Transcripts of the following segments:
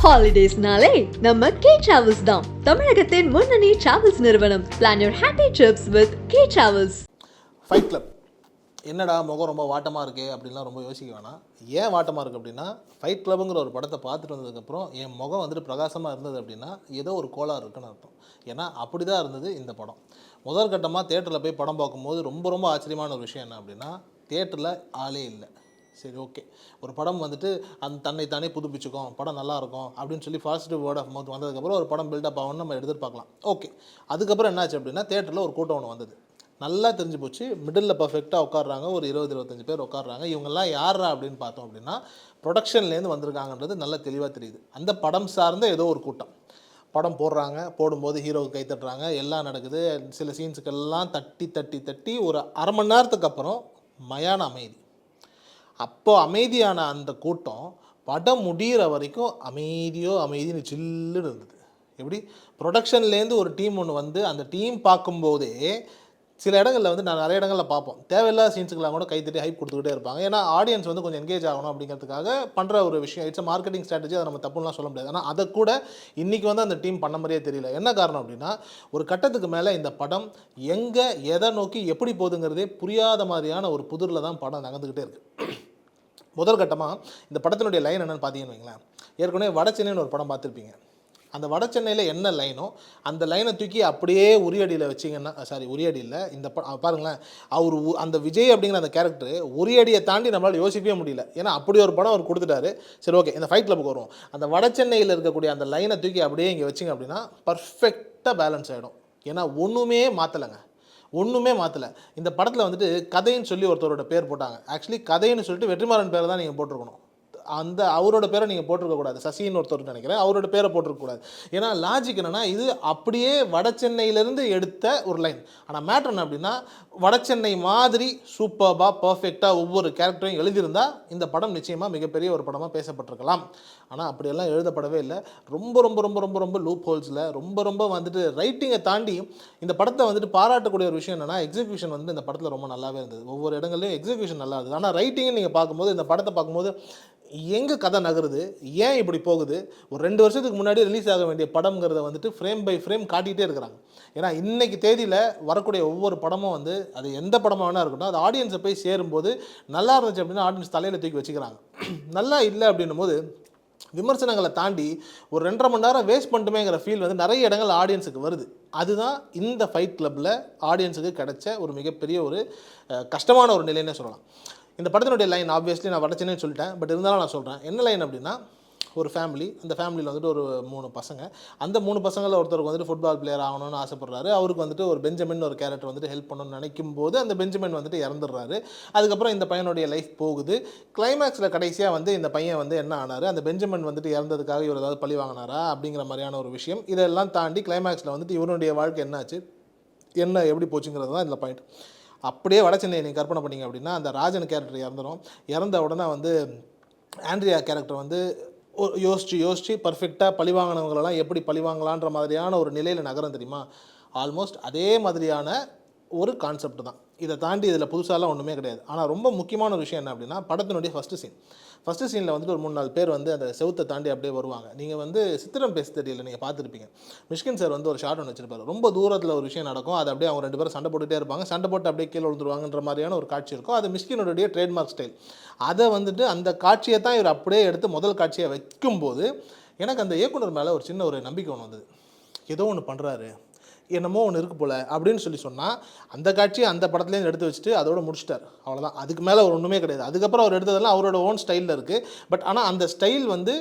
ஹாலிடேஸ்னாலே நம்ம K travels தான். தமிழகத்தின் முன்னணி டிராவல்ஸ் நிறுவனம். Plan your happy trips with K travels. Fight club என்னடா முகம் ரொம்ப வாட்டமாக இருக்கே அப்படின்லாம் ரொம்ப யோசிக்க வேணாம். ஏன் வாட்டமாக இருக்குது அப்படின்னா, ஃபைட் கிளப்புங்கிற ஒரு படத்தை பார்த்துட்டு வந்ததுக்கப்புறம் என் முகம் வந்துட்டு பிரகாசமாக இருந்தது அப்படின்னா ஏதோ ஒரு கோளாறு இருக்குன்னு அர்த்தம். ஏன்னா அப்படி தான் இருந்தது இந்த படம். முதற்கட்டமாக தேட்டரில் போய் படம் பார்க்கும்போது ரொம்ப ஆச்சரியமான ஒரு விஷயம் என்ன அப்படின்னா, தேட்டரில் ஆளே இல்லை. சரி, ஓகே, ஒரு படம் வந்துட்டு தன்னை தானே புதுப்பிச்சுக்கும், படம் நல்லாயிருக்கும் அப்படின்னு சொல்லி பாசிட்டிவ் வேர்ட் ஆஃப் மவுத் வந்ததுக்கப்புறம் ஒரு படம் பில்டப் ஆகும்னு நம்ம எதிர்பார்க்கலாம். ஓகே, அதுக்கப்புறம் என்னாச்சு அப்படின்னா, தேட்டரில் ஒரு கூட்டம் ஒன்று வந்தது. நல்லா தெரிஞ்சு போச்சு. மிடில் பர்ஃபெக்டாக உட்காடுறாங்க, ஒரு 20-25 பேர் உட்காடுறாங்க. இவங்கெல்லாம் யாரா அப்படின்னு பார்த்தோம் அப்படின்னா, ப்ரொடக்ஷன்லேருந்து வந்திருக்காங்கன்றது நல்லா தெளிவாக தெரியுது. அந்த படம் சார்ந்த ஏதோ ஒரு கூட்டம். படம் போடுறாங்க, போடும்போது ஹீரோவுக்கு கை தட்டுறாங்க, எல்லாம் நடக்குது. சில சீன்ஸுக்கெல்லாம் தட்டி ஒரு அரை மணி நேரத்துக்கு அப்புறம் மயான அமைதி. அப்போ அமைதியான அந்த கூட்டம் படம் முடிகிற வரைக்கும் அமைதின்னு சில்லுன்னு இருந்தது. எப்படி ப்ரொடக்ஷன்லேருந்து ஒரு டீம் ஒன்று வந்து அந்த டீம் பார்க்கும்போதே சில இடங்களில் வந்து நான் நிறைய இடங்களில் பார்ப்போம், தேவையில்லாத சீன்ஸுக்கெல்லாம் கூட கைத்தட்டி ஹைப் கொடுத்துக்கிட்டே இருப்பாங்க. ஏன்னா ஆடியன்ஸ் வந்து கொஞ்சம் என்கேஜ் ஆகணும் அப்படிங்கிறதுக்காக பண்ணுற ஒரு விஷயம். இட்ஸ் மார்க்கெட்டிங் ஸ்ட்ராட்டஜி, அதை நம்ம தப்புலாம் சொல்ல முடியாது. ஆனால் அதை கூட இன்றைக்கி வந்து அந்த டீம் பண்ண மாதிரியே தெரியல. என்ன காரணம் அப்படின்னா, ஒரு கட்டத்துக்கு மேலே இந்த படம் எங்கே எதை நோக்கி எப்படி போகுதுங்கிறதே புரியாத மாதிரியான ஒரு புதிரில் தான் படம் நகர்ந்துக்கிட்டே இருக்குது. முதல் கட்டமாக இந்த படத்தினுடைய லைன் என்னென்னு பார்த்தீங்கன்னு வைங்களேன். ஏற்கனவே வட சென்னைன்னு ஒரு படம் பார்த்துருப்பீங்க. அந்த வட சென்னையில் என்ன லைனோ அந்த லைனை தூக்கி அப்படியே உரியடியில் வச்சிங்கன்னா, உரியடியில் இந்த பாருங்களேன், அவர் அந்த விஜய் அப்படிங்கிற அந்த கேரக்டர் உரியடியை தாண்டி நம்மளால் யோசிக்கவே முடியல. ஏன்னா அப்படி ஒரு படம் அவர் கொடுத்துட்டாரு. சரி, ஓகே, இந்த ஃபைட் கிளப்புக்கு வருவோம். அந்த வட சென்னையில் இருக்கக்கூடிய அந்த லைனை தூக்கி அப்படியே இங்கே வச்சிங்க அப்படின்னா பர்ஃபெக்டாக பேலன்ஸ் ஆகிடும். ஏன்னா ஒன்றுமே மாற்றலை. இந்த படத்தில் வந்துட்டு கதைன்னு சொல்லி ஒருத்தரோட பேர் போட்டாங்க. ஆக்சுவலி கதைன்னு சொல்லிட்டு வெற்றிமாறன் பேரை தான் நீங்கள் போட்டிருக்கணும். அவரோட பேரை நீங்கள் போட்டிருக்கக்கூடாது. சசின்னு ஒருத்தர் நினைக்கிறேன், அவரோட பேரை போட்டிருக்கக்கூடாது. ஏன்னா லாஜிக் என்னென்னா, இது அப்படியே வட சென்னையிலேருந்து எடுத்த ஒரு லைன். ஆனால் மேட்ரு என்ன அப்படின்னா, வட சென்னை மாதிரி சூப்பர்பாக பர்ஃபெக்டாக ஒவ்வொரு கேரக்டரையும் எழுதியிருந்தால் இந்த படம் நிச்சயமாக மிகப்பெரிய ஒரு படமாக பேசப்பட்டிருக்கலாம். ஆனால் அப்படியெல்லாம் எழுதப்படவே இல்லை. ரொம்ப லூப் ஹோல்ஸில் ரொம்ப வந்துட்டு ரைட்டிங்கை தாண்டி இந்த படத்தை வந்துட்டு பாராட்டக்கூடிய ஒரு விஷயம் என்னென்னா, எக்ஸிக்யூஷன் வந்து இந்த படத்தில் ரொம்ப நல்லாவே இருந்தது. ஒவ்வொரு இடங்கள்லையும் எக்ஸிக்யூஷன் நல்லா இருந்தது. ஆனால் ரைட்டிங்கை நீங்கள் பார்க்கும்போது, இந்த படத்தை பார்க்கும்போது எங்கே கதை நகருது, ஏன் இப்படி போகுது, ஒரு 2 வருஷத்துக்கு முன்னாடி ரிலீஸ் ஆக வேண்டிய படம்ங்கிறத வந்துட்டு ஃப்ரேம் பை ஃப்ரேம் காட்டிகிட்டே இருக்கிறாங்க. ஏன்னா இன்றைக்கி தேதியில் வரக்கூடிய ஒவ்வொரு படமும் வந்து அது எந்த படமாக வேணா இருக்கட்டும், அது ஆடியன்ஸை போய் சேரும்போது நல்லா இருந்துச்சு அப்படின்னா ஆடியன்ஸ் தலையில் தூக்கி வச்சுக்கிறாங்க. நல்லா இல்லை அப்படின்னும் போது விமர்சனங்களை தாண்டி ஒரு 2.5 மணி நேரம் வேஸ்ட் பண்ணிட்டுமேங்கிற ஃபீல் வந்து நிறைய இடங்கள் ஆடியன்ஸுக்கு வருது. அதுதான் இந்த ஃபைட் கிளப்பில் ஆடியன்ஸுக்கு கிடைச்ச ஒரு மிகப்பெரிய ஒரு கஷ்டமான ஒரு நிலைன்னே சொல்லலாம். இந்த படத்தினுடைய லைன் ஆப்வியஸ்லி நான் வட சென்னைன்னு சொல்லிட்டேன், பட் இருந்தாலும் நான் சொல்கிறேன். என்ன லைன் அப்படின்னா, ஒரு ஃபேமிலி, அந்த ஃபேமிலியில் வந்துட்டு ஒரு 3 பசங்க. அந்த 3 பசங்களில் ஒருத்தருக்கு வந்துட்டு ஃபுட்பால் பிளேயர் ஆகணும்னு ஆசைப்படுறாரு. அவருக்கு வந்துட்டு ஒரு பெஞ்சமின் ஒரு கேரக்டர் வந்துட்டு ஹெல்ப் பண்ணணும்னு நினைக்கும் போது அந்த பெஞ்சமின் வந்துட்டு இறந்துடுறாரு. அதுக்கப்புறம் இந்த பையனுடைய லைஃப் போகுது. கிளைமேக்ஸில் கடைசியாக வந்து இந்த பையன் வந்து என்ன ஆனார், அந்த பெஞ்சமின் வந்துட்டு இறந்ததுக்காக இவர் ஏதாவது பழி வாங்கினாரா அப்படிங்கிற மாதிரியான ஒரு விஷயம். இதெல்லாம் தாண்டி கிளைமேக்ஸில் வந்துட்டு இவருடைய வாழ்க்கை என்னாச்சு, என்ன எப்படி போச்சுங்கிறது தான் இதில் பாயிண்ட். அப்படியே வட சென்னையை நீங்கள் கற்பனை பண்ணிங்க அப்படின்னா, அந்த ராஜன் கேரக்டர் இறந்த உடனே வந்து ஆண்ட்ரியா கேரக்டர் வந்து யோசிச்சு பர்ஃபெக்டாக பழிவாங்கினவங்களெல்லாம் எப்படி பழிவாங்கலான்ற மாதிரியான ஒரு நிலையில் நகரம் தெரியுமா. ஆல்மோஸ்ட் அதே மாதிரியான ஒரு கான்செப்ட் தான். இதை தாண்டி இதில் புதுசாலாம் ஒன்றுமே கிடையாது. ஆனால் ரொம்ப முக்கியமான ஒரு விஷயம் என்ன அப்படின்னா, படத்தினுடைய ஃபஸ்ட்டு சீனில் வந்துட்டு ஒரு 3-4 பேர் வந்து அந்த செவுத்தை தாண்டி அப்படியே வருவாங்க. நீங்கள் வந்து சித்திரம் பேச தெரியல, நீங்கள் பார்த்துருப்பீங்க. மிஷ்கின் சார் வந்து ஒரு ஷார்ட் ஒன்று வச்சிருப்பாரு. ரொம்ப தூரத்தில் ஒரு விஷயம் நடக்கும், அது அப்படியே அவங்க 2 பேரும் சண்டை போட்டுகிட்டே இருப்பாங்க. சண்டை போட்டு அப்படியே கீழே விழுந்துருவாங்கன்ற மாதிரியான ஒரு காட்சி இருக்கும். அது மிஷ்கினுடைய ட்ரேட்மார்க் ஸ்டைல். அதை வந்துட்டு அந்த காட்சியை தான் இவர் அப்படியே எடுத்து முதல் காட்சியை வைக்கும்போது எனக்கு அந்த இயக்குனர் மேலே ஒரு சின்ன ஒரு நம்பிக்கை ஒன்று வந்தது. ஏதோ ஒன்று பண்ணுறாரு, என்னமோ ஒன்று இருக்குது போல் அப்படின்னு சொன்னால் அந்த காட்சியை அந்த படத்துலேருந்து எடுத்து வச்சுட்டு அதோடு முடிச்சிட்டார். அவ்வளோதான். அதுக்கு மேலே ஒரு ஒன்றுமே கிடையாது. அதுக்கப்புறம் அவர் எடுத்ததெல்லாம் அவரோட ஓன் ஸ்டைலில் இருக்குது. பட் ஆனால் அந்த ஸ்டைல் வந்து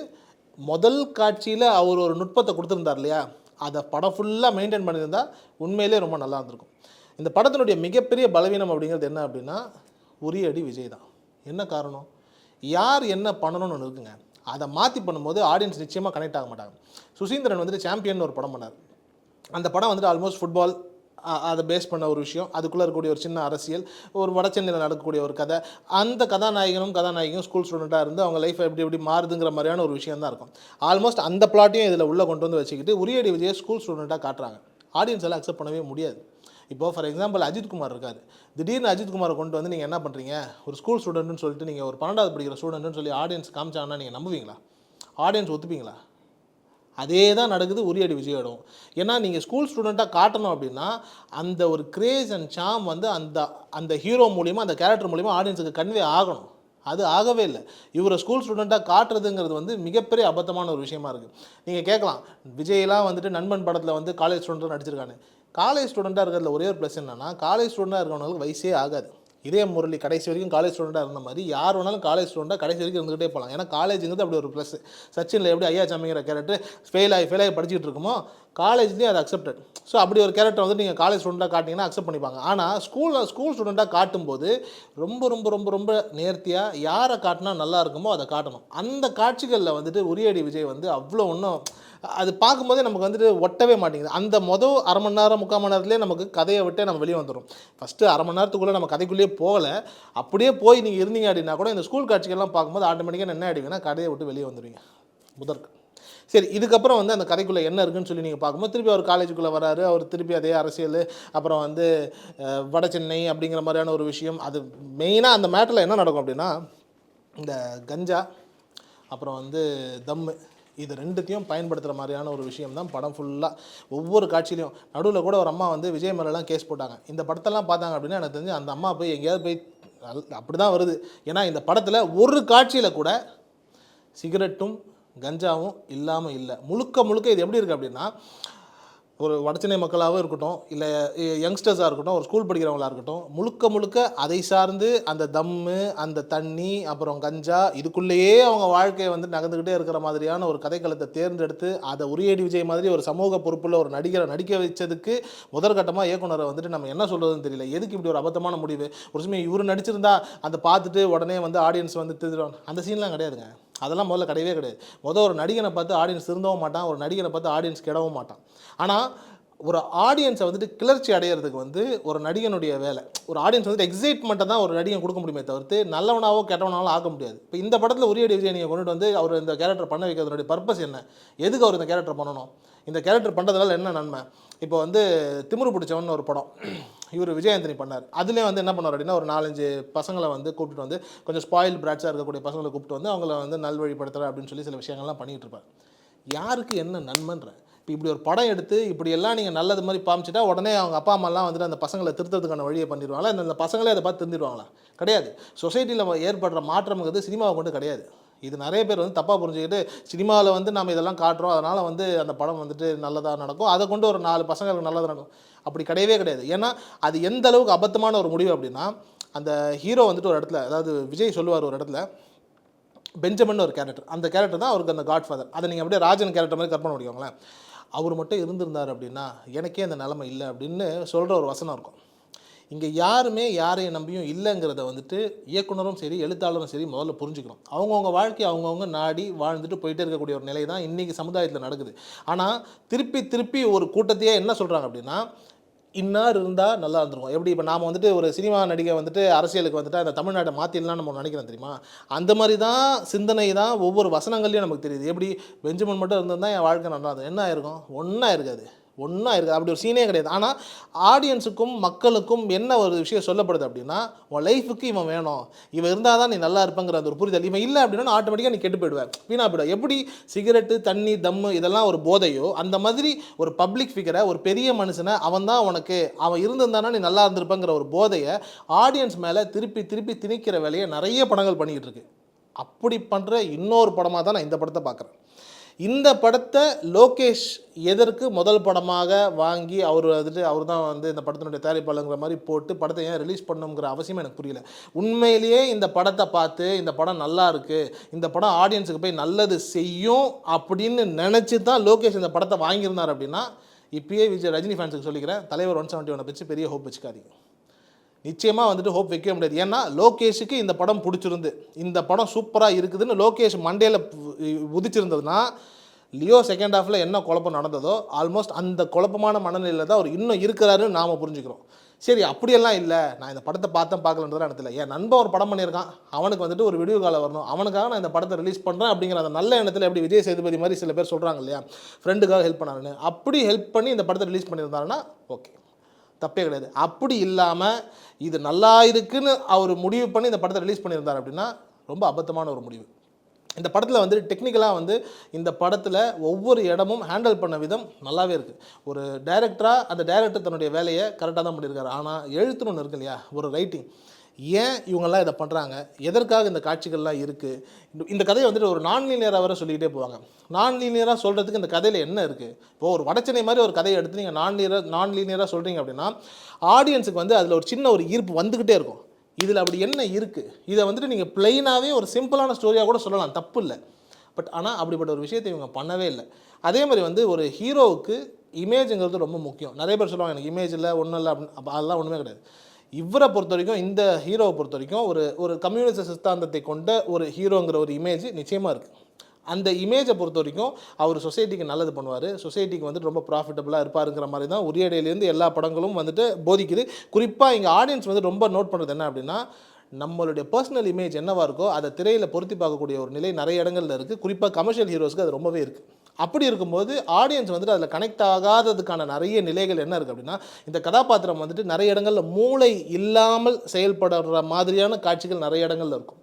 முதல் காட்சியில் அவர் ஒரு நுட்பத்தை கொடுத்துருந்தார் இல்லையா, அதை படம் ஃபுல்லாக மெயின்டைன் பண்ணியிருந்தால் உண்மையிலே ரொம்ப நல்லா இருந்திருக்கும். இந்த படத்தினுடைய மிகப்பெரிய பலவீனம் அப்படிங்கிறது என்ன அப்படின்னா, உரியடி விஜய் தான். என்ன காரணம், யார் என்ன பண்ணணும்னு ஒன்று இருக்குங்க, அதை மாற்றி பண்ணும்போது ஆடியன்ஸ் நிச்சயமாக கனெக்ட் ஆக மாட்டாங்க. சுசீந்திரன் வந்துட்டு சாம்பியன் ஒரு படம் பண்ணார். அந்த படம் வந்துட்டு ஆல்மோஸ்ட் ஃபுட்பால் அதை பேஸ் பண்ண ஒரு விஷயம், அதுக்குள்ளே இருக்கக்கூடிய ஒரு சின்ன அரசியல், ஒரு வட சென்னையில் நடக்கக்கூடிய ஒரு கதை, அந்த கதாநாயகியும் ஸ்கூல் ஸ்டூடெண்ட்டாக இருந்து அவங்க லைஃப் எப்படி மாறுதுங்கிற மாதிரியான ஒரு விஷயம் தான் இருக்கும். ஆல்மோஸ்ட் அந்த பிளாட்டையும் இதில் உள்ளே கொண்டு வந்து வச்சுக்கிட்டு உரியடி விஜயை ஸ்கூல் ஸ்டூடெண்ட்டாக காட்டுறாங்க. ஆடியன்ஸ் எல்லாம் அக்செப்ட் பண்ணவே முடியாது. இப்போது ஃபார் எக்ஸாம்பிள் அஜித்குமார் இருக்கார். திடீர்னு அஜித்குமாரை கொண்டு வந்து நீங்கள் என்ன பண்ணுறீங்க, ஒரு ஸ்கூல் ஸ்டூடெண்ட்னு சொல்லிட்டு நீங்கள் ஒரு 12வது படிக்கிற ஸ்டூடெண்ட்னு சொல்லி ஆடியன்ஸ் காமிச்சாங்கன்னா நீங்கள் நம்புவீங்களா? ஆடியன்ஸ் ஒத்துப்பீங்களா? அதே தான் நடக்குது உரியடி விஜயோடும். ஏன்னா நீங்கள் ஸ்கூல் ஸ்டூடெண்ட்டாக காட்டணும் அப்படின்னா அந்த ஒரு கிரேஸ் அண்ட் சாம் வந்து அந்த அந்த ஹீரோ மூலிமா அந்த கேரக்டர் மூலிமா ஆடியன்ஸுக்கு கன்வே ஆகணும். அது ஆகவே இல்லை. இவரை ஸ்கூல் ஸ்டூடெண்ட்டாக காட்டுறதுங்கிறது வந்து மிகப்பெரிய அபத்தமான ஒரு விஷயமா இருக்குது. நீங்கள் கேட்கலாம், விஜய்லாம் வந்துட்டு நண்பன் படத்தில் வந்து காலேஜ் ஸ்டூடெண்ட்டாக நடிச்சிருக்காங்க. காலேஜ் ஸ்டூடெண்ட்டாக இருக்கிறதுல ஒரே ஒரு ப்ளஸ் என்னன்னா, காலேஜ் ஸ்டூடெண்ட்டாக இருக்கிறவங்களுக்கு வயசே ஆகாது. இதே முரளி கடைசி வரைக்கும் காலேஜ் ஸ்டூடெண்ட்டாக இருந்த மாதிரி யார் வேணாலும் காலேஜ் ஸ்டூடெண்ட்டாக கடைசி வரைக்கும் இருந்துகிட்டே போகலாம். ஏன்னா காலேஜுங்கிறது அப்படி ஒரு ப்ளஸ். சச்சினில் எப்படி ஐயாச்சாமிங்கிற கேரக்டர் ஃபெயில் ஆகி படிச்சுட்டு இருக்குமோ, காலேஜ்லேயும் அது அக்செப்டட். ஸோ அப்படி ஒரு கேரக்டர் வந்து நீங்கள் காலேஜ் ஸ்டூடெண்ட்டாக காட்டிங்கன்னா அக்செப்ட் பண்ணிப்பாங்க. ஆனால் ஸ்கூல் ஸ்டூடெண்ட்டாக காட்டும்போது ரொம்ப ரொம்ப ரொம்ப ரொம்ப நேர்த்தியாக யாரை காட்டினா நல்லா இருக்குமோ அதை காட்டணும். அந்த காட்சிகளில் வந்துட்டு உரியடி விஜய் வந்து அவ்வளோ ஒன்றும் அது பார்க்கும்போதே நமக்கு வந்துட்டு ஒட்டவே மாட்டேங்குது. அந்த அரை மணி நேரம் 3/4 மணி நேரத்துலேயே நமக்கு கதையை விட்டே நம்ம வெளியே வந்துடும். ஃபஸ்ட்டு அரை மணி நேரத்துக்குள்ளே நம்ம கதைக்குள்ளேயே போகலை. அப்படியே போய் நீங்கள் இருந்தீங்க அப்படின்னா கூட இந்த ஸ்கூல் காட்சிகள்லாம் பார்க்கும்போது ஆட்டோமேட்டிக்காக என்ன ஆகிடுவீங்கன்னா கதையை விட்டு வெளியே வந்துடுவீங்க முதற்கு. சரி, இதுக்கப்புறம் வந்து அந்த கதைக்குள்ளே என்ன இருக்குன்னு சொல்லி நீங்கள் பார்க்கும்போது திருப்பி அவர் காலேஜுக்குள்ளே வராரு. அவர் திருப்பி அதே அரசியல், அப்புறம் வந்து வட சென்னை அப்படிங்கிற மாதிரியான ஒரு விஷயம். அது மெயினாக அந்த மேட்டரில் என்ன நடக்கும் அப்படின்னா, இந்த கஞ்சா அப்புறம் வந்து தம்மு இது ரெண்டுத்தையும் பயன்படுத்துகிற மாதிரியான ஒரு விஷயம் தான் படம் ஃபுல்லாக. ஒவ்வொரு காட்சியிலையும் நடுவில் கூட ஒரு அம்மா வந்து விஜய் மேலெலாம் கேஸ் போட்டாங்க. இந்த படத்தெல்லாம் பார்த்தாங்க அப்படின்னா எனக்கு தெரிஞ்சு அந்த அம்மா போய் எங்கேயாவது போய் அப்படி தான் வருது. ஏன்னா இந்த படத்தில் ஒரு காட்சியில் கூட சிகரெட்டும் கஞ்சாவும் இல்லாமல் இல்லை. முழுக்க முழுக்க இது எப்படி இருக்குது அப்படின்னா, ஒரு வடச்சென்னை மக்களாகவும் இருக்கட்டும், இல்லை யங்ஸ்டர்ஸாக இருக்கட்டும், ஒரு ஸ்கூல் படிக்கிறவங்களாக இருக்கட்டும், முழுக்க முழுக்க அதை சார்ந்து அந்த தம்மு, அந்த தண்ணி, அப்புறம் கஞ்சா, இதுக்குள்ளேயே அவங்க வாழ்க்கையை வந்து நகர்ந்துக்கிட்டே இருக்கிற மாதிரியான ஒரு கதைக்களத்தை தேர்ந்தெடுத்து அதை உரியடி விஜய் மாதிரி ஒரு சமூக பொறுப்புள்ள ஒரு நடிகரை நடிக்க வச்சதுக்கு முதற்கட்டமாக இயக்குனரை வந்துட்டு நம்ம என்ன சொல்கிறதுன்னு தெரியல. எதுக்கு இப்படி ஒரு அபத்தமான முடிவு? ஒரு சமயம் இவர் நடிச்சிருந்தா அதை பார்த்துட்டு உடனே வந்து ஆடியன்ஸ் வந்து திருடுவாங்க, அந்த சீன்லாம் கிடையாதுங்க. அதெல்லாம் முதல்ல கிடையவே கிடையாது. ஒரு நடிகனை பார்த்து ஆடியன்ஸ் திருந்தவும் மாட்டான், ஒரு நடிகனை பார்த்து ஆடியன்ஸ் கெடவும் மாட்டான். ஆனால் ஒரு ஆடியன்ஸை வந்துட்டு கிளர்ச்சி அடையிறதுக்கு வந்து ஒரு நடிகனுடைய வேலை. ஒரு ஆடியன்ஸ் வந்துட்டு எக்ஸைட்மெண்ட்டை தான் ஒரு நடிகன் கொடுக்க முடியுமே தவிர்த்து நல்லவனாவோ கெட்டவனாவோ ஆக்க முடியாது. இப்போ இந்த படத்தில் உரியடி விஜய் நீங்கள் கொண்டுட்டு வந்து அவர் இந்த கேரக்டர் பண்ண வைக்கிறதுனுடைய பர்பஸ் என்ன? எதுக்கு அவர் இந்த கேரக்டர் பண்ணணும்? இந்த கேரக்டர் பண்ணுறதுனால என்ன நன்மை? இப்போ வந்து திமிரு பிடிச்சவன் ஒரு படம் இவர் விஜயாந்தனி பண்ணார். அதுலேயே வந்து என்ன பண்ணார் அப்படின்னா, ஒரு 4-5 பசங்களை வந்து கூப்பிட்டு வந்து கொஞ்சம் ஸ்பாயில் பிராட்ஸாக இருக்கக்கூடிய பசங்களை கூப்பிட்டு வந்து அவங்கள வந்து நல்வழிப்படுத்துகிற அப்படின்னு சொல்லி சில விஷயங்கள்லாம் பண்ணிகிட்டு இருப்பார். யாருக்கு என்ன நன்மைன்ற? இப்போ இப்படி ஒரு படம் எடுத்து இப்படியெல்லாம் நீங்கள் நல்லது மாதிரி காமிச்சிட்டா உடனே அவங்க அப்பா அம்மாலாம் வந்துட்டு அந்த பசங்களை திருத்தத்துக்கான வழியை பண்ணிடுவாங்களா? அந்த பசங்களே அதை பார்த்து திருந்திடுவாங்களா? கிடையாது. சொசைட்டியில் ஏற்படுற மாற்றம்ங்கிறது சினிமாவை கொண்டு கிடையாது. இது நிறைய பேர் வந்து தப்பாக புரிஞ்சுக்கிட்டு சினிமாவில் வந்து நம்ம இதெல்லாம் காட்டுறோம், அதனால் வந்து அந்த படம் வந்துட்டு நல்லதாக நடக்கும், அதை கொண்டு ஒரு 4 பசங்களுக்கு நல்லதாக நடக்கும். அப்படி கிடையவே கிடையாது. ஏன்னா அது எந்த அளவுக்கு அபத்தமான ஒரு முடிவு அப்படின்னா, அந்த ஹீரோ வந்துட்டு ஒரு இடத்துல, அதாவது விஜய் சொல்லுவார் ஒரு இடத்துல, பெஞ்சமின் ஒரு கேரக்டர், அந்த கேரக்டர் தான் அவருக்கு அந்த காட்ஃபாதர். அதை நீங்கள் அப்படியே ராஜன் கேரக்டர் மாதிரி கற்பனை பண்ணிக்கோங்களேன். அவர் மட்டும் இருந்திருந்தார் அப்படின்னா எனக்கே அந்த நிலைமை இல்லை அப்படின்னு சொல்கிற ஒரு வசனம் இருக்கும். இங்கே யாருமே யாரையும் நம்பியும் இல்லைங்கிறத வந்துட்டு இயக்குனரும் சரி எழுத்தாளரும் சரி முதல்ல புரிஞ்சுக்கணும். அவங்கவுங்க வாழ்க்கை அவங்கவுங்க நாடி வாழ்ந்துட்டு போயிட்டே இருக்கக்கூடிய ஒரு நிலை தான் இன்றைக்கி சமுதாயத்தில் நடக்குது. ஆனால் திருப்பி திருப்பி ஒரு கூட்டத்தையே என்ன சொல்கிறாங்க அப்படின்னா, இன்னார் இருந்தால் நல்லா இருந்துருக்கும். எப்படி இப்போ நாம் வந்துட்டு ஒரு சினிமா நடிகை வந்துட்டு அரசியலுக்கு வந்துட்டு அந்த தமிழ்நாட்டை மாற்றிடலாம் நம்ம நினைக்கிறோம் தெரியுமா? அந்த மாதிரி தான் சிந்தனை தான் ஒவ்வொரு வசனங்கள்லையும் நமக்கு தெரியுது. எப்படி பெஞ்சமின் மட்டும் இருந்திருந்தால் என் வாழ்க்கை நல்லா இருந்தது, என்ன ஆயிருக்கும்? ஒன்றா இருக்காது. அப்படி ஒரு சீனே கிடையாது. ஆனால் ஆடியன்ஸுக்கும் மக்களுக்கும் என்ன ஒரு விஷயம் சொல்லப்படுது அப்படின்னா, உன் லைஃபுக்கு இவன் வேணும், இவன் இருந்தால் தான் நீ நல்லா இருப்பேங்கிற அந்த ஒரு புரிதல். இவன் இல்லை அப்படின்னா ஆட்டோமேட்டிக்காக நீ கெட்டு போயிடுவேன், வீணா போயிடுவேன். எப்படி சிகரெட்டு, தண்ணி, தம்மு இதெல்லாம் ஒரு போதையோ, அந்த மாதிரி ஒரு பப்ளிக் ஃபிகரை, ஒரு பெரிய மனுஷனை, அவன் தான் உனக்கு, அவன் இருந்திருந்தானா நீ நல்லா இருந்திருப்பேங்கிற ஒரு போதையை ஆடியன்ஸ் மேலே திருப்பி திருப்பி திணிக்கிற வேலையை நிறைய படங்கள் பண்ணிக்கிட்டு இருக்கு. அப்படி பண்ணுற இன்னொரு படமாக தான் நான் இந்த படத்தை பார்க்குறேன். இந்த படத்தை லோகேஷ் எதற்கு முதல் படமாக வாங்கி அவர் தான் வந்து இந்த படத்தினுடைய தயாரிப்பாளங்கிற மாதிரி போட்டு படத்தை ஏன் ரிலீஸ் பண்ணணுங்கிற அவசியம் எனக்கு புரியல. உண்மையிலேயே இந்த படத்தை பார்த்து இந்த படம் நல்லா இருக்குது, இந்த படம் ஆடியன்ஸுக்கு போய் நல்லது செய்யும் அப்படின்னு நினச்சி தான் லோகேஷ் இந்த படத்தை வாங்கியிருந்தார் அப்படின்னா, இப்பயே ரஜினி ஃபேன்ஸுக்கு சொல்லிக்கிறேன், தலைவர் 171 வச்சு பெரிய ஹோப் வச்சுக்காதீங்க. நிச்சயமாக வந்துட்டு ஹோப் வைக்க முடியாது. ஏன்னா லோகேஷுக்கு இந்த படம் பிடிச்சிருந்து, இந்த படம் சூப்பராக இருக்குதுன்னு லோகேஷ் மண்டேல உதிச்சிருந்ததுன்னா, லியோ செகண்ட் ஹாஃபில் என்ன குழப்பம் நடந்ததோ ஆல்மோஸ்ட் அந்த குழப்பமான மனநிலையில் தான் அவர் இன்னும் இருக்கிறாருன்னு நாம் புரிஞ்சுக்கிறோம். சரி, அப்படியெல்லாம் இல்லை, நான் இந்த படத்தை பார்க்கலன்றதுலாம் எனக்கு இல்லை. என் நண்பன் ஒரு படம் பண்ணியிருக்கான், அவனுக்கு வந்துட்டு ஒரு விடிவு காலம் வரணும், அவனுக்காக நான் இந்த படத்தை ரிலீஸ் பண்ணுறேன் அப்படிங்கிற அந்த நல்ல எண்ணத்தில் எப்படி விஜய் சேதுபதி மாதிரி சில பேர் சொல்கிறாங்க இல்லையா, ஃப்ரெண்டுக்காக ஹெல்ப் பண்ணாருன்னு, அப்படி ஹெல்ப் பண்ணி இந்த படத்தை ரிலீஸ் பண்ணியிருந்தாருன்னா ஓகே, தப்பே கிடையாது. அப்படி இல்லாமல் இது நல்லா இருக்குன்னு அவர் முடிவு பண்ணி இந்த படத்தை ரிலீஸ் பண்ணியிருந்தார் அப்படின்னா ரொம்ப அபத்தமான ஒரு முடிவு. இந்த படத்தில் வந்து டெக்னிக்கலாக வந்து இந்த படத்தில் ஒவ்வொரு இடமும் ஹேண்டில் பண்ண விதம் நல்லாவே இருக்குது. ஒரு டைரக்டராக அந்த டைரக்டர் தன்னுடைய வேலையை கரெக்டாக தான் பண்ணியிருக்காரு. ஆனால் எழுத்துன்னு ஒன்று இருக்கு இல்லையா, ஒரு ரைட்டிங், ஏன் இவங்கெல்லாம் இதை பண்ணுறாங்க, எதற்காக இந்த காட்சிகள்லாம் இருக்குது, இந்த கதையை வந்துட்டு ஒரு நான் லீனியராக வர சொல்லிக்கிட்டே போவாங்க. நான் லீனியராக சொல்கிறதுக்கு இந்த கதையில் என்ன இருக்குது? இப்போது ஒரு வடச்சென்னை மாதிரி ஒரு கதையை எடுத்து நீங்கள் நான் லீனியராக சொல்கிறீங்க அப்படின்னா ஆடியன்ஸுக்கு வந்து அதில் ஒரு சின்ன ஒரு ஈர்ப்பு வந்துக்கிட்டே இருக்கும். இதில் அப்படி என்ன இருக்குது, இதை வந்துட்டு நீங்கள் பிளெயினாகவே ஒரு சிம்பிளான ஸ்டோரியாக கூட சொல்லலாம், தப்பு இல்லை. பட் ஆனால் அப்படிப்பட்ட ஒரு விஷயத்தை இவங்க பண்ணவே இல்லை. அதே மாதிரி வந்து ஒரு ஹீரோவுக்கு இமேஜுங்கிறது ரொம்ப முக்கியம். நிறைய பேர் சொல்லுவாங்க எனக்கு இமேஜ் இல்லை, ஒன்றும் இல்லை அப்படின்னு. அதெல்லாம் ஒன்றுமே கிடையாது. இவரை பொறுத்த வரைக்கும், இந்த ஹீரோவை பொறுத்த வரைக்கும் ஒரு கம்யூனிஸ்ட் சித்தாந்தத்தை கொண்ட ஒரு ஹீரோங்கிற ஒரு இமேஜ் நிச்சயமாக இருக்குது. அந்த இமேஜை பொறுத்த வரைக்கும் அவர் சொசைட்டிக்கு நல்லது பண்ணுவார், சொசைட்டிக்கு வந்துட்டு ரொம்ப ப்ராஃபிட்டபுளாக இருப்பாருங்கிற மாதிரி தான் உரியடையிலேருந்து எல்லா படங்களும் வந்துட்டு போதிக்குது. குறிப்பாக இங்கே ஆடியன்ஸ் வந்து ரொம்ப நோட் பண்ணுறது என்ன அப்படின்னா, நம்மளுடைய பர்சனல் இமேஜ் என்னவாக இருக்கோ அதை திரையில் பொருத்தி பார்க்கக்கூடிய ஒரு நிலை நிறைய இடங்களில் இருக்குது. குறிப்பாக கமர்ஷியல் ஹீரோஸ்க்கு அது ரொம்பவே இருக்குது. அப்படி இருக்கும்போது ஆடியன்ஸ் வந்துட்டு அதில் கனெக்ட் ஆகாததுக்கான நிறைய நிலைகள் என்ன இருக்குது அப்படின்னா, இந்த கதாபாத்திரம் வந்துட்டு நிறைய இடங்களில் மூளை இல்லாமல் செயல்படுற மாதிரியான காட்சிகள் நிறைய இடங்களில் இருக்கும்.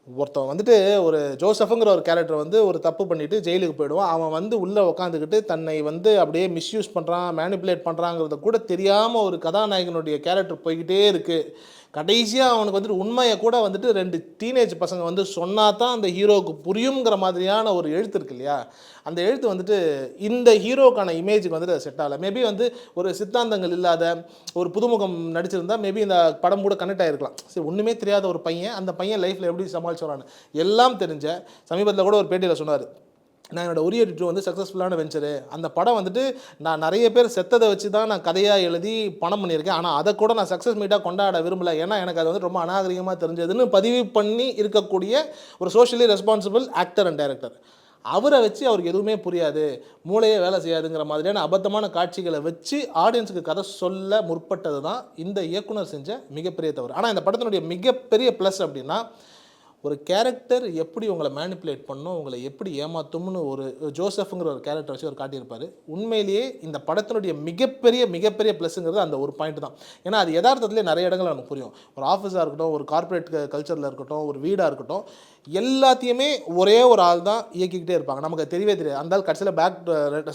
ஒருத்தன் வந்துட்டு ஒரு ஜோசஃபுங்கிற ஒரு கேரக்டர் வந்து ஒரு தப்பு பண்ணிவிட்டு ஜெயிலுக்கு போயிடுவான். அவன் வந்து உள்ளே உட்காந்துக்கிட்டு தன்னை வந்து அப்படியே மிஸ்யூஸ் பண்ணுறான், மேனிப்புலேட் பண்ணுறாங்கிறத கூட தெரியாமல் ஒரு கதாநாயகனுடைய கேரக்டர் போய்கிட்டே இருக்குது. கடைசியாக அவனுக்கு வந்துட்டு உண்மையை கூட வந்துட்டு 2 டீனேஜ் பசங்க வந்து சொன்னா தான் அந்த ஹீரோவுக்கு புரியுங்கிற மாதிரியான ஒரு எழுத்து இருக்கு இல்லையா, அந்த எழுத்து வந்துட்டு இந்த ஹீரோக்கான இமேஜுக்கு வந்துட்டு செட் ஆகலை. மேபி வந்து ஒரு சித்தாந்தங்கள் இல்லாத ஒரு புதுமுகம் நடிச்சிருந்தா மேபி இந்த படம் கூட கனெக்ட் ஆகிருக்கலாம். சரி, ஒன்றுமே தெரியாத ஒரு பையன், அந்த பையன் லைஃப்பில் எப்படி சமாளிச்சு வரான்னு எல்லாம் தெரிஞ்ச. சமீபத்தில் கூட ஒரு பேட்டியில் சொன்னார், நான் என்னோட உரியடி 2 வந்து சக்ஸஸ்ஃபுல்லான வெஞ்சரு. அந்த படம் வந்துட்டு நான் நிறைய பேர் செத்ததை வச்சு தான் நான் கதையாக எழுதி பணம் பண்ணியிருக்கேன். ஆனால் அதை கூட நான் சக்ஸஸ் மீட்டாக கொண்டாட விரும்பலை. ஏன்னா எனக்கு அது வந்து ரொம்ப அநாகரிகமாக தெரிஞ்சதுன்னு பதிவு பண்ணி இருக்கக்கூடிய ஒரு socially responsible actor and director. அவரை வச்சு அவருக்கு எதுவுமே புரியாது, மூளையே வேலை செய்யாதுங்கிற மாதிரியான அபத்தமான காட்சிகளை வச்சு ஆடியன்ஸுக்கு கதை சொல்ல முற்பட்டது தான் இந்த இயக்குனர் செஞ்ச மிகப்பெரிய தவறு. ஆனால் இந்த படத்தினுடைய மிகப்பெரிய ப்ளஸ் அப்படின்னா, ஒரு கேரக்டர் எப்படி உங்களை மேனிப்புலேட் பண்ணும், உங்களை எப்படி ஏமாத்தும்னு ஒரு ஜோசஃப்ங்கிற ஒரு கேரக்டர் வச்சு அவர் காட்டியிருப்பார். உண்மையிலேயே இந்த படத்தினுடைய மிகப்பெரிய ப்ளஸ்ங்கிறது அந்த ஒரு பாயிண்ட் தான். ஏன்னா அது யதார்த்தத்துலேயே நிறைய இடங்கள் நமக்கு புரியும். ஒரு ஆஃபீஸாக இருக்கட்டும், ஒரு கார்ப்பரேட் கல்ச்சரில் இருக்கட்டும், ஒரு வீடாக இருக்கட்டும், எல்லாத்தையுமே ஒரே ஒரு ஆள் தான் இயக்கிக்கிட்டே இருப்பாங்க. நமக்கு தெரியவே தெரியாது. அந்த ஆள் கடைசியில் பேக்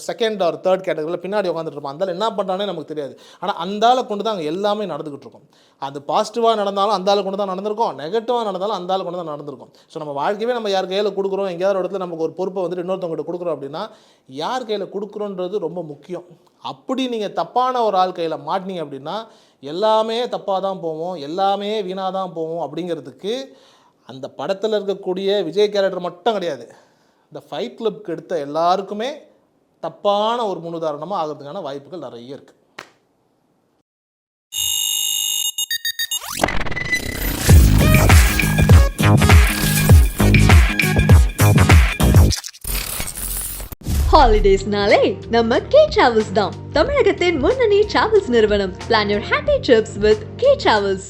செகண்ட் ஆர் தேர்ட் கேட்டகரியில் பின்னாடி உட்காந்துட்டு இருப்பான். அந்த ஆள் என்ன பண்ணுறானே நமக்கு தெரியாது. ஆனால் அந்த ஆளை கொண்டு தான் அங்கே எல்லாமே நடந்துக்கிட்டு இருக்கும். அது பாசிட்டிவாக நடந்தாலும் அந்த ஆளை கொண்டு தான் நடந்திருக்கும், நெகட்டிவாக நடந்தாலும் அந்த ஆளை கொண்டு தான் நடந்திருக்கும். ஸோ நம்ம வாழ்க்கையே நம்ம யார் கையில் கொடுக்குறோம், எங்கேயாவது ஒரு இடத்துல நமக்கு ஒரு பொறுப்பை வந்துட்டு இன்னொருத்தவங்ககிட்ட கொடுக்குறோம் அப்படின்னா யார் கையில் கொடுக்குறோன்றது ரொம்ப முக்கியம். அப்படி நீங்கள் தப்பான ஒரு ஆள் கையில் மாட்டினீங்க அப்படின்னா எல்லாமே தப்பாக தான் போவோம், எல்லாமே வீணாக தான் போவோம். அப்படிங்கிறதுக்கு அந்த படத்தில் இருக்கக்கூடிய விஜய் கேரக்டர் மட்டும் கிடையாது, இந்த ஃபைட் கிளப்க்கு எடுத்த எல்லாருக்குமே தப்பான ஒரு முன்னுதாரணமாக ஆகிறதுக்கான வாய்ப்புகள் நிறைய இருக்குது. ஹாலிடேஸ்னாலே நம்ம கே டிராவல்ஸ் தான். தமிழகத்தின் முன்னணி டிராவல்ஸ் நிறுவனம். Plan your happy trips with K travels.